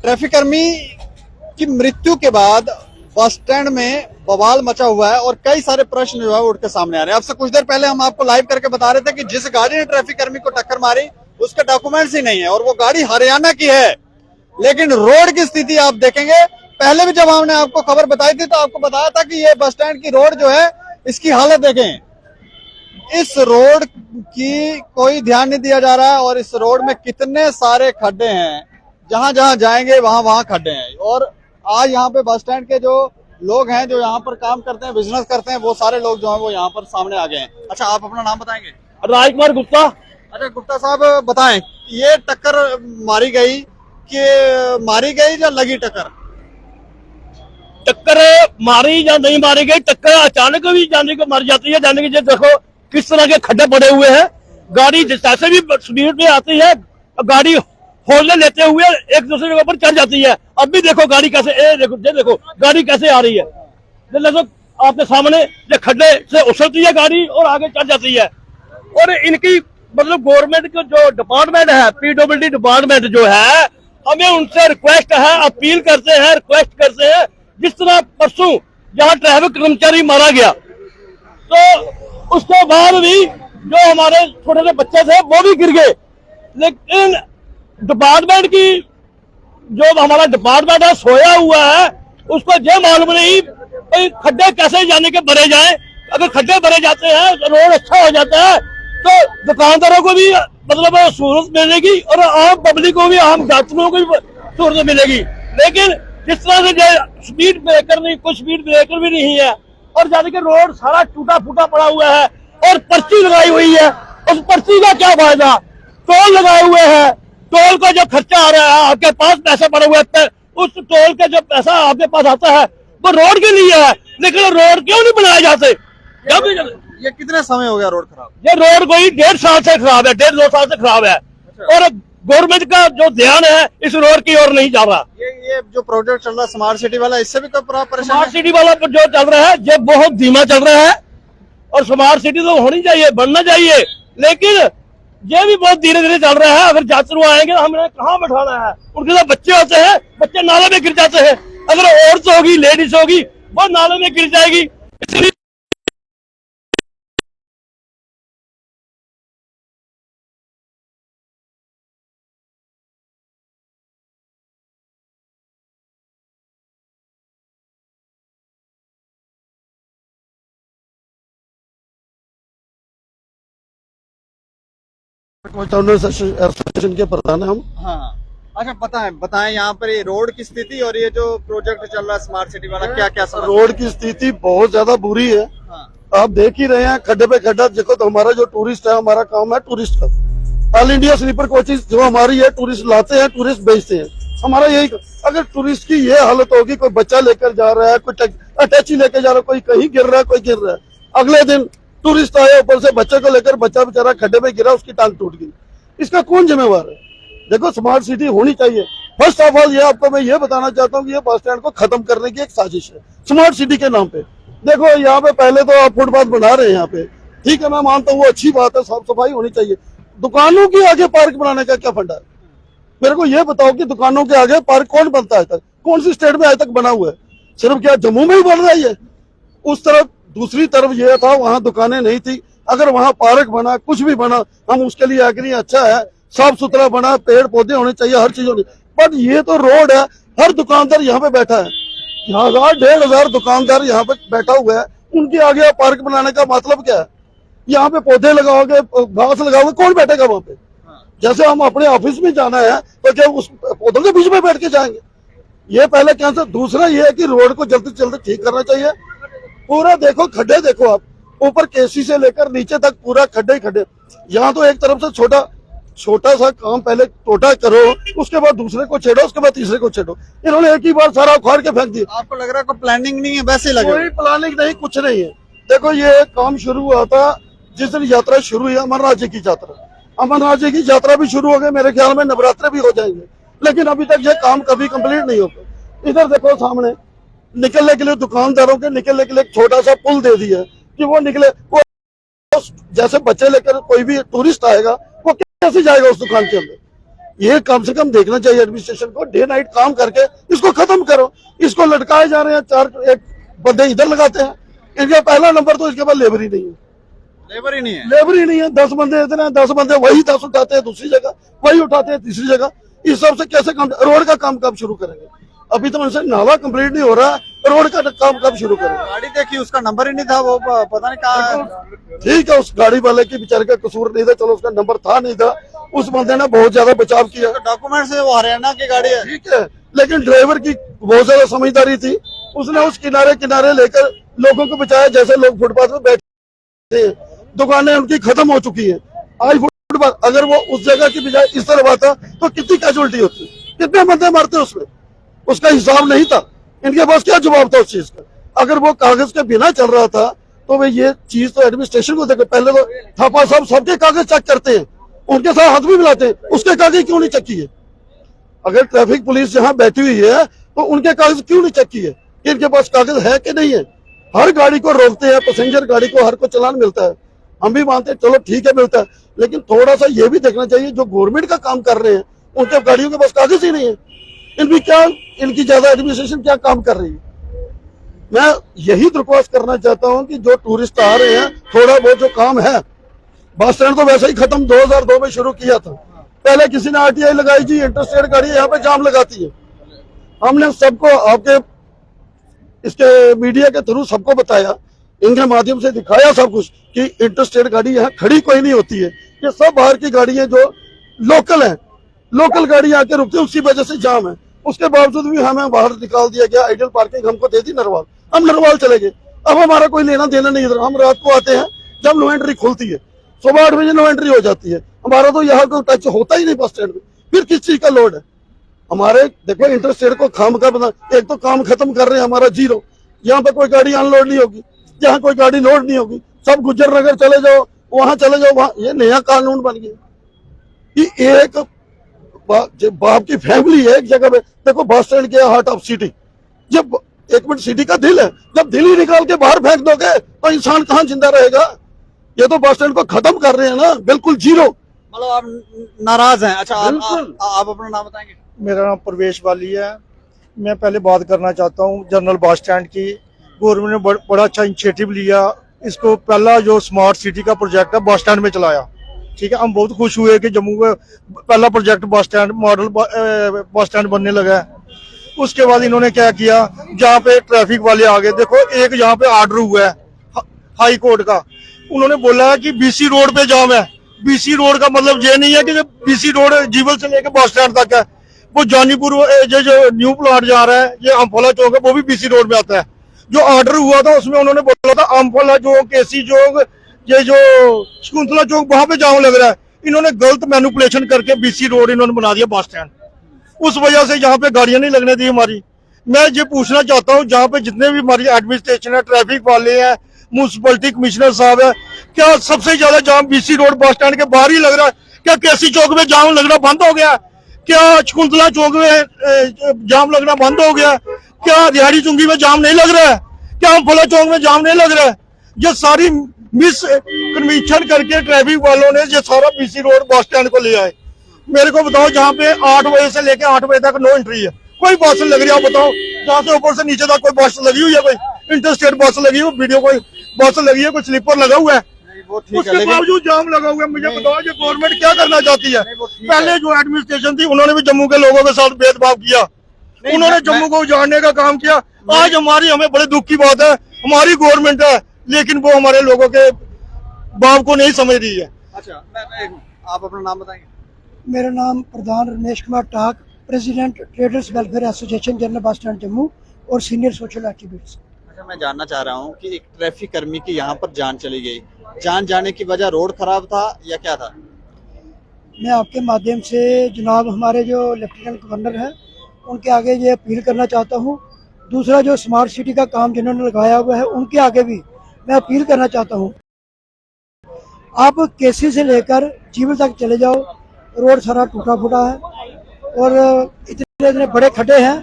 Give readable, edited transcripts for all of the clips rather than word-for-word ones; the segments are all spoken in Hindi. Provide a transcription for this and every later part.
ट्रैफिक कर्मी की मृत्यु के बाद बस स्टैंड में बवाल मचा हुआ है और कई सारे प्रश्न जो है उठ के सामने आ रहे हैं। आपसे कुछ देर पहले हम आपको लाइव करके बता रहे थे कि जिस गाड़ी ने ट्रैफिक कर्मी को टक्कर मारी उसके डॉक्यूमेंट्स ही नहीं है और वो गाड़ी हरियाणा की है। लेकिन रोड की स्थिति आप देखेंगे, पहले भी जब हमने आपको खबर बताई थी तो आपको बताया था कि ये बस स्टैंड की रोड जो है इसकी हालत देखें। इस रोड की कोई ध्यान नहीं दिया जा रहा है और इस रोड में कितने सारे खड्डे हैं, जहां जहां जाएंगे वहां वहां खड्डे हैं। और आज यहाँ पे बस स्टैंड के जो लोग हैं, जो यहाँ पर काम करते हैं, बिजनेस करते हैं, वो सारे लोग जो हैं वो यहाँ पर सामने आ गए हैं। अच्छा, आप अपना नाम बताएंगे? राजकुमार गुप्ता। अच्छा गुप्ता साहब, बताएं, ये टक्कर मारी गई या लगी टक्कर? टक्कर मारी या नहीं मारी गई, टक्कर अचानक भी जाने को मर जाती है। जाने की देखो किस तरह के खड्डे पड़े हुए हैं। गाड़ी जैसे भी स्पीड में आती है, गाड़ी होल्ड लेते हुए एक दूसरे के ऊपर चढ़ जाती है। अब भी देखो गाड़ी कैसे, देखो गाड़ी कैसे आ रही है। देखो आपके सामने ये खड्डे से उछलती है गाड़ी और आगे चढ़ जाती है। और इनकी मतलब गवर्नमेंट का जो डिपार्टमेंट है, पीडब्ल्यूडी डिपार्टमेंट जो है, हमें उनसे रिक्वेस्ट है, अपील करते हैं, रिक्वेस्ट करते हैं। जिस तरह परसों जहाँ ट्रैफिक कर्मचारी मारा गया, तो उसके बाद भी जो हमारे छोटे छोटे बच्चे थे वो भी गिर गए। लेकिन डिपार्टमेंट की जो हमारा डिपार्टमेंट है सोया हुआ है, उसको ये मालूम नहीं भाई खड्डे कैसे जाने के भरे जाए। अगर खड्डे भरे जाते हैं, रोड अच्छा हो जाता है, तो दुकानदारों को भी मतलब सहूलत मिलेगी और आम पब्लिक को भी, आम यात्रियों को भी सहूलत मिलेगी। लेकिन जिस तरह से स्पीड ब्रेकर नहीं, कुछ स्पीड ब्रेकर भी नहीं है और जाने के रोड सारा टूटा फूटा पड़ा हुआ है और पर्ची लगाई हुई है। उस पर्ची का क्या फायदा? टोल लगाए हुए हैं, टोल का जो खर्चा आ रहा है, आपके पास पैसे पड़े हुए हैं, उस टोल का जो पैसा आपके पास आता है वो रोड के लिए है। लेकिन रोड क्यों नहीं बनाए जाते? ये कितने समय हो गया रोड खराब? ये रोड कोई 1.5 साल से खराब है, 1.5-2 साल से खराब है। और गवर्नमेंट का जो ध्यान है इस रोड की ओर नहीं जा रहा। ये जो प्रोजेक्ट चल रहा है स्मार्ट सिटी वाला, इससे भी कोई परेशानी? स्मार्ट सिटी वाला जो चल रहा है ये बहुत धीमा चल रहा है और स्मार्ट सिटी तो होनी चाहिए, बनना चाहिए, लेकिन ये भी बहुत धीरे धीरे चल रहा है। अगर यात्रु आएंगे तो हमने कहाँ बैठाना है? उनके साथ बच्चे होते हैं, बच्चे नाले में गिर जाते हैं। अगर औरत होगी, लेडीज होगी, वो नाले में गिर जाएगी। इसलिए एसोसिएशन के प्रधान हैं हम। हाँ, अच्छा बताएं यहाँ पर ये रोड की स्थिति और ये जो प्रोजेक्ट चल रहा है स्मार्ट सिटी वाला, क्या क्या समस्या? रोड की स्थिति बहुत ज्यादा बुरी है। हाँ। आप देख ही रहे हैं, खड्डे पे खड्डा। देखो तो हमारा जो टूरिस्ट है, हमारा काम है टूरिस्ट का। ऑल इंडिया स्लीपर कोचेज जो हमारी है, टूरिस्ट लाते हैं, टूरिस्ट बेचते हैं। हमारा यही, अगर टूरिस्ट की ये हालत होगी, कोई बच्चा लेकर जा रहा है, कोई अटैची लेकर जा रहा है, कोई कहीं गिर रहा है, कोई गिर रहा है, अगले दिन टूरिस्ट आए ऊपर से बच्चे को लेकर, बच्चा बेचारा खड्डे में गिरा, उसकी टांग टूट गई। इसका कौन जिम्मेवार है? देखो स्मार्ट सिटी होनी चाहिए। फर्स्ट ऑफ ऑल ये आपको मैं ये बताना चाहता हूँ कि ये बस स्टैंड को खत्म करने की एक साजिश है स्मार्ट सिटी के नाम पे। देखो यहाँ पे पहले तो आप फुटपाथ बना रहे हैं यहाँ पे, ठीक है, मैं मानता हूँ वो अच्छी बात है, साफ सफाई होनी चाहिए। दुकानों के आगे पार्क बनाने का क्या फंडा है? मेरे को ये बताओ कि दुकानों के आगे पार्क कौन बनता है तक? कौन सी स्टेट में आज तक बना हुआ है? सिर्फ क्या जम्मू में ही बन रहा है? उस तरफ, दूसरी तरफ ये था, वहां दुकानें नहीं थी। अगर वहां पार्क बना, कुछ भी बना, हम उसके लिए एग्री, अच्छा है, साफ सुथरा बना, पेड़ पौधे होने चाहिए, हर चीज होनी। बट ये तो रोड है, हर दुकानदार यहाँ पे बैठा है, 1000-1500 दुकानदार यहाँ पे बैठा हुआ है। उनके आगे पार्क बनाने का मतलब क्या है? यहाँ पे पौधे लगाओगे, घास लगाओगे, कौन बैठेगा वहां पे? जैसे हम अपने ऑफिस में जाना है तो क्या उस पौधों के बीच में बैठ के जाएंगे? ये पहले कैंसर। दूसरा ये है कि रोड को जल्दी से जल्दी ठीक करना चाहिए। पूरा देखो खड्डे, देखो आप, ऊपर केसी से लेकर नीचे तक पूरा खड्डे ही खड्डे। यहाँ तो एक तरफ से छोटा सा काम पहले टोटा करो, उसके बाद दूसरे को छेड़ो, उसके बाद तीसरे को छेड़ो। इन्होंने एक ही बार सारा उखाड़ के फेंक दिया। आपको लग रहा है कोई प्लानिंग नहीं है? वैसे लगे कोई प्लानिंग नहीं, कुछ नहीं है। देखो ये काम शुरू हुआ था जिस दिन यात्रा शुरू हुई, अमरनाथ जी की यात्रा। अमरनाथ जी की यात्रा भी शुरू हो गई, मेरे ख्याल में नवरात्रे भी हो जाएंगे, लेकिन अभी तक ये काम कभी कंप्लीट नहीं हो पाया। इधर देखो सामने निकलने के लिए, दुकानदारों के निकलने के लिए एक छोटा सा पुल दे दिया कि वो निकले। वो जैसे बच्चे लेकर कोई भी टूरिस्ट आएगा, वो कैसे जाएगा उस दुकान के अंदर? ये कम से कम देखना चाहिए एडमिनिस्ट्रेशन को, डे नाइट काम करके इसको खत्म करो। इसको लटकाए जा रहे हैं, चार एक बंदे इधर लगाते हैं, इनका पहला नंबर तो इसके पास लेबर ही नहीं है, लेबर ही नहीं है। लेबर ही नहीं है। 10 बंदे इतने हैं, 10 बंदे वही 10 उठाते हैं दूसरी जगह, वही उठाते हैं तीसरी जगह। इस सब से कैसे काम, रोड का काम कब शुरू करेंगे? अभी तो उनसे नाला कंप्लीट नहीं हो रहा, रोड का काम कब शुरू करेंगे? गाड़ी देखी, उसका नंबर ही नहीं था, वो पता नहीं कहाँ है। ठीक है, उस गाड़ी वाले की बेचारे का कसूर नहीं था, चलो उसका नंबर था नहीं था, उस बंदे ने बहुत ज्यादा बचाव किया। डॉक्यूमेंट से वो हरियाणा की गाड़ी है। ठीक है, लेकिन ड्राइवर की बहुत ज्यादा समझदारी थी, उसने उस किनारे किनारे लेकर लोगों को बचाया। जैसे लोग फुटपाथ में बैठे हैं, दुकानें उनकी खत्म हो चुकी है, आज फुटपाथ, अगर वो उस जगह की बजाय इस तरफ आता तो कितनी कैजुअलिटी होती, कितने बंदे मरते उसमें, उसका हिसाब नहीं था। इनके पास क्या जवाब था उस चीज का? अगर वो कागज के बिना चल रहा था तो भाई ये चीज तो एडमिनिस्ट्रेशन को देखे। पहले तो थापा साहब सबके कागज चेक करते हैं, उनके साथ हाथ भी मिलाते हैं, उसके कागज क्यों नहीं चेक किए? अगर ट्रैफिक पुलिस यहाँ बैठी हुई है तो उनके कागज क्यों नहीं चेक किए कि इनके पास कागज है कि नहीं है? हर गाड़ी को रोकते हैं, पैसेंजर गाड़ी को हर को चालान मिलता है, हम भी मानते हैं चलो ठीक है मिलता है, लेकिन थोड़ा सा ये भी देखना चाहिए जो गवर्नमेंट का काम कर रहे हैं उनके गाड़ियों के पास कागज ही नहीं है। इनकी क्या, इनकी ज्यादा एडमिनिस्ट्रेशन क्या काम कर रही है? मैं यही दरख्वास्त करना चाहता हूं कि जो टूरिस्ट आ रहे हैं, थोड़ा बहुत जो काम है, बस स्टैंड तो वैसे ही खत्म 2002 में शुरू किया था, पहले किसी ने आरटीआई लगाई जी, इंटरस्टेट गाड़ी यहाँ पे जाम लगाती है। हमने सबको आपके इसके मीडिया के थ्रू सबको बताया, इनके माध्यम से दिखाया सब कुछ कि इंटरस्टेट गाड़ी यहाँ खड़ी कोई नहीं होती है, ये सब बाहर की गाड़ी है जो लोकल है, लोकल गाड़ी आके रुकती है, उसी वजह से जाम है। उसके बावजूद भी हमें बाहर निकाल दिया गया, आइडियल पार्किंग हमको दे दी नरवाल, हम नरवाल चले गए। अब हमारा कोई लेना देना नहीं इधर, हम रात को आते हैं जब नो एंट्री खुलती है, सुबह 8 बजे नो एंट्री हो जाती है, हमारा तो यहाँ कोई टच होता ही नहीं बस स्टैंड में, फिर किस चीज का लोड है हमारे? देखो इंटरस्टेट को खाम का बना, एक तो काम खत्म कर रहे हैं हमारा जीरो, यहाँ पे कोई गाड़ी अनलोड नहीं होगी, यहाँ कोई गाड़ी लोड नहीं होगी, सब गुज्जर नगर चले जाओ, वहां चले जाओ, वहां ये नया कानून बन गया कि एक बाप की फैमिली है एक जगह पे। देखो बस स्टैंड के हार्ट ऑफ सिटी, जब एक मिनट सिटी का दिल है, जब दिल ही निकाल के बाहर फेंक दोगे तो इंसान कहाँ जिंदा रहेगा? ये तो बस स्टैंड को खत्म कर रहे हैं ना, बिल्कुल जीरो। मतलब आप नाराज हैं? अच्छा आप अपना नाम बताएंगे? मेरा नाम प्रवेश वाली है। मैं पहले बात करना चाहता हूँ जनरल बस स्टैंड की। गवर्नमेंट ने बड़ा अच्छा इनिशिएटिव लिया, इसको पहला जो स्मार्ट सिटी का प्रोजेक्ट है बस स्टैंड में चलाया। ठीक है, हम बहुत खुश हुए कि जम्मू में पहला project bus stand model bus stand बनने लगा है। उसके बाद इन्होंने क्या किया, जहाँ पे ट्रैफिक वाले आ गए, देखो एक यहाँ पे ऑर्डर हुआ है हाई कोर्ट का, उन्होंने बोला है कि बीसी रोड पे जाम है। बीसी रोड का मतलब ये नहीं है कि बीसी रोड जीवल से लेकर बस स्टैंड तक है, वो जानीपुर जो न्यू प्लाट जा रहा है, ये अम्फोला चौक है, वो भी बीसी रोड में आता है। जो ऑर्डर हुआ था उसमें उन्होंने बोला था अम्फोला चौक, केसी चौक, ये जो शकुंतला चौक, वहां पे जाम लग रहा है। इन्होंने गलत मैनिपुलेशन करके बीसी रोड इन्होंने बना दिया बस स्टैंड, उस वजह से यहाँ पे गाड़ियां नहीं लगने दी हमारी। मैं ये पूछना चाहता हूँ, जहाँ पे जितने भी हमारी एडमिनिस्ट्रेशन है, ट्रैफिक वाले हैं, म्यूनसिपलिटी कमिश्नर साहब है, क्या सबसे ज्यादा जाम बीसी रोड बस स्टैंड के बाहर ही लग रहा है? क्या केसी चौक में जाम लगना बंद हो गया? क्या शकुंतला चौक में जाम लगना बंद हो गया? क्या रिहाड़ी चुंगी में जाम नहीं लग रहा है? क्या अम्फोला चौक में जाम नहीं लग रहा है? ये सारी मिस कन्विक्शन करके ट्रैफिक वालों ने ये सारा बीसी रोड बस स्टैंड को ले आए। मेरे को बताओ, जहाँ पे 8 बजे से लेकर 8 बजे तक नो एंट्री है, कोई बस लग रही है? आप बताओ, जहाँ से ऊपर से नीचे तक कोई बस लगी हुई है? कोई इंटरस्टेट बस लगी हुई, वीडियो कोई बस लगी है, कोई स्लीपर लगा हुआ है? उसके बावजूद जाम लगा हुआ है। मुझे बताओ ये गवर्नमेंट क्या करना चाहती है? पहले जो एडमिनिस्ट्रेशन थी उन्होंने भी जम्मू के लोगों के साथ भेदभाव किया, उन्होंने जम्मू को उजाड़ने का काम किया। आज हमें बड़े दुख की बात है, हमारी गवर्नमेंट है लेकिन वो हमारे लोगों के बाप को नहीं समझ रही है। अच्छा, आप अपना नाम बताएंगे? मेरा नाम Pradhan Ramesh Kumar Tak, president traders welfare association general bus stand Jammu और सीनियर सोशल एक्टिविस्ट। अच्छा, मैं जानना चाह रहा हूँ कि एक ट्रैफिक कर्मी की यहाँ पर जान चली गई, जान जाने की वजह रोड खराब था या क्या था? मैं आपके माध्यम से जनाब हमारे जो लेफ्टिनेंट गवर्नर हैं उनके आगे ये अपील करना चाहता हूँ। दूसरा जो स्मार्ट सिटी का काम जिन्होंने लगाया हुआ है उनके आगे भी मैं अपील करना चाहता हूँ, आप केसी से लेकर जीवल तक चले जाओ, रोड सारा टूटा फूटा है और इतने इतने बड़े खड्डे हैं,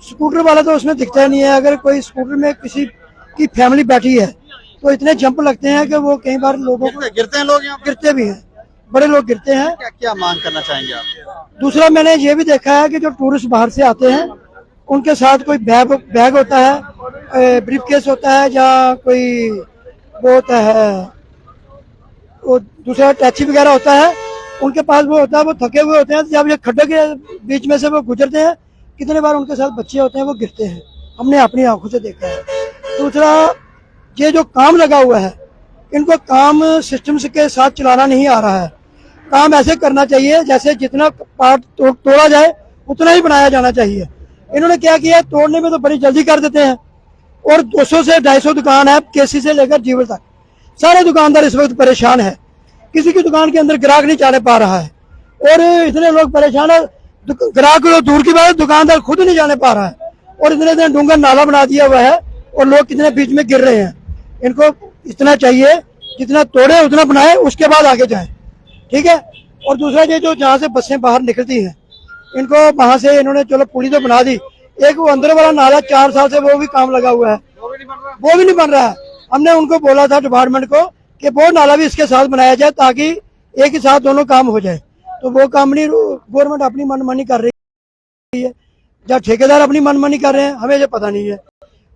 स्कूटर वाला तो उसमें दिखता नहीं है। अगर कोई स्कूटर में किसी की फैमिली बैठी है तो इतने जंप लगते हैं कि वो कई बार लोगों को गिरते हैं लोग, यहाँ गिरते भी हैं। बड़े लोग गिरते हैं। क्या क्या मांग करना चाहेंगे आप? दूसरा मैंने ये भी देखा है कि जो टूरिस्ट बाहर से आते हैं उनके साथ कोई बैग होता है, ब्रीफ केस होता है, या कोई वो होता है, वो दूसरा टैक्सी वगैरह होता है, उनके पास वो होता है, वो थके हुए होते हैं। जब ये खड्डे के बीच में से वो गुजरते हैं, कितने बार उनके साथ बच्चे होते हैं वो गिरते हैं, हमने अपनी आंखों से देखा है। दूसरा, ये जो काम लगा हुआ है, इनको काम सिस्टम के साथ चलाना नहीं आ रहा है। काम ऐसे करना चाहिए जैसे जितना पार्ट तोड़ा जाए उतना ही बनाया जाना चाहिए। इन्होंने क्या किया, तोड़ने में तो बड़ी जल्दी कर देते हैं, और 200 से 250 दुकान है, केसी से लेकर जीवल तक। सारे दुकानदार इस वक्त परेशान है, किसी की दुकान के अंदर ग्राहक नहीं जाने पा रहा है, और इतने लोग परेशान है, ग्राहक को दूर की बात है, दुकानदार खुद नहीं जाने पा रहा है, और इतने डूंगा नाला बना दिया हुआ है, और लोग कितने बीच में गिर रहे हैं। इनको इतना चाहिए, जितना तोड़े उतना बनाए, उसके बाद आगे जाए, ठीक है। और दूसरा, ये जो जहाँ से बसें बाहर निकलती हैं, इनको वहां से इन्होंने चलो पुली तो बना दी, एक वो अंदर वाला नाला 4 साल से वो भी काम लगा हुआ है, वो भी नहीं बन रहा है। हमने उनको बोला था डिपार्टमेंट को कि वो नाला भी इसके साथ बनाया जाए, ताकि एक ही साथ दोनों काम हो जाए। तो वो काम नहीं, गवर्नमेंट अपनी मनमानी कर रही है, या ठेकेदार अपनी मनमानी कर रहे हैं, हमें ये पता नहीं है।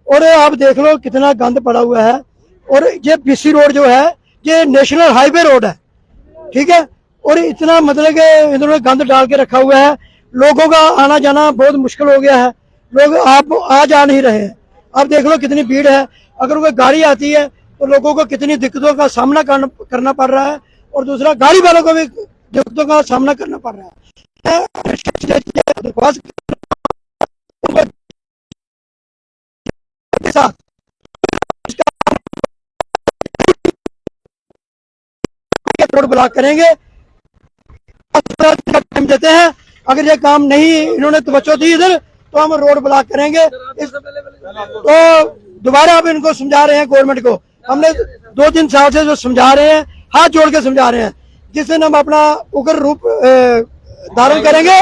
और आप देख लो कितना गंद पड़ा हुआ है, और ये बीसी रोड जो है ये नेशनल हाईवे रोड है, ठीक है, और इतना मतलब कि इन्होंने गंद डाल के रखा हुआ है, लोगों का आना जाना बहुत मुश्किल हो गया है, लोग आप आ जा नहीं रहे हैं। आप देख लो कितनी भीड़ है, अगर कोई गाड़ी आती है तो लोगों को कितनी दिक्कतों का सामना करना पड़ रहा है, और दूसरा गाड़ी वालों को भी दिक्कतों का सामना करना पड़ रहा है। रोड ब्लॉक करेंगे, टाइम देते हैं, अगर ये काम नहीं इन्होंने तवज्जो दी इधर तो हम रोड ब्लॉक करेंगे। तो दोबारा आप इनको समझा रहे हैं गवर्नमेंट को, हमने 2-3 साल से जो समझा रहे हैं, हाथ जोड़ के समझा रहे हैं, जिस दिन हम अपना उग्र रूप धारण करेंगे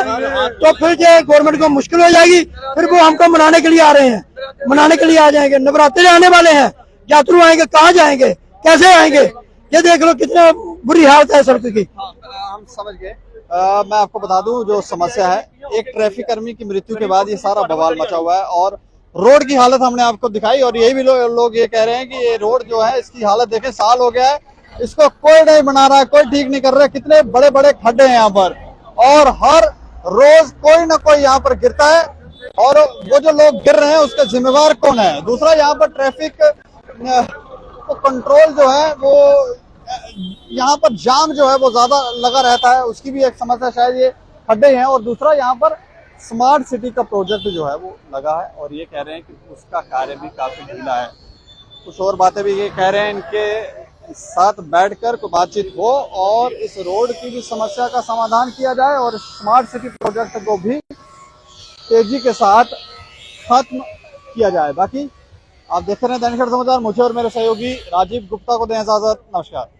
तो फिर जो गवर्नमेंट को मुश्किल हो जाएगी, फिर वो हमको मनाने के लिए आ रहे हैं, मनाने के लिए आ जाएंगे। नवरात्रे आने वाले हैं, यात्रु आएंगे, कहाँ जाएंगे, कैसे आएंगे, ये देख लो कितना बुरी हालत है सड़क की। हम समझ गए। मैं आपको बता दूं जो समस्या है, एक ट्रैफिक कर्मी की मृत्यु के बाद ये सारा बवाल मचा हुआ है, और रोड की हालत हमने आपको दिखाई, और यही भी लोग ये कह रहे हैं कि ये रोड जो है इसकी हालत देखें, साल हो गया है, इसको कोई नहीं बना रहा है, कोई ठीक नहीं कर रहा है। कितने बड़े बड़े खड्डे हैं यहाँ पर, और हर रोज कोई ना कोई यहाँ पर गिरता है, और वो जो लोग गिर रहे हैं उसका जिम्मेवार कौन है? दूसरा, यहाँ पर ट्रैफिक कंट्रोल जो है वो, यहाँ पर जाम जो है वो ज्यादा लगा रहता है, उसकी भी एक समस्या शायद ये खड्डे हैं। और दूसरा, यहाँ पर स्मार्ट सिटी का प्रोजेक्ट जो है वो लगा है, और ये कह रहे हैं कि उसका कार्य भी काफी ढीला है। कुछ और बातें भी ये कह रहे हैं, इनके साथ बैठकर कोई बातचीत हो और इस रोड की भी समस्या का समाधान किया जाए, और स्मार्ट सिटी प्रोजेक्ट को भी तेजी के साथ खत्म किया जाए। बाकी आप देखते रहे दैनिक समाचार, मुझे और मेरे सहयोगी राजीव गुप्ता को दें इजाजत। नमस्कार।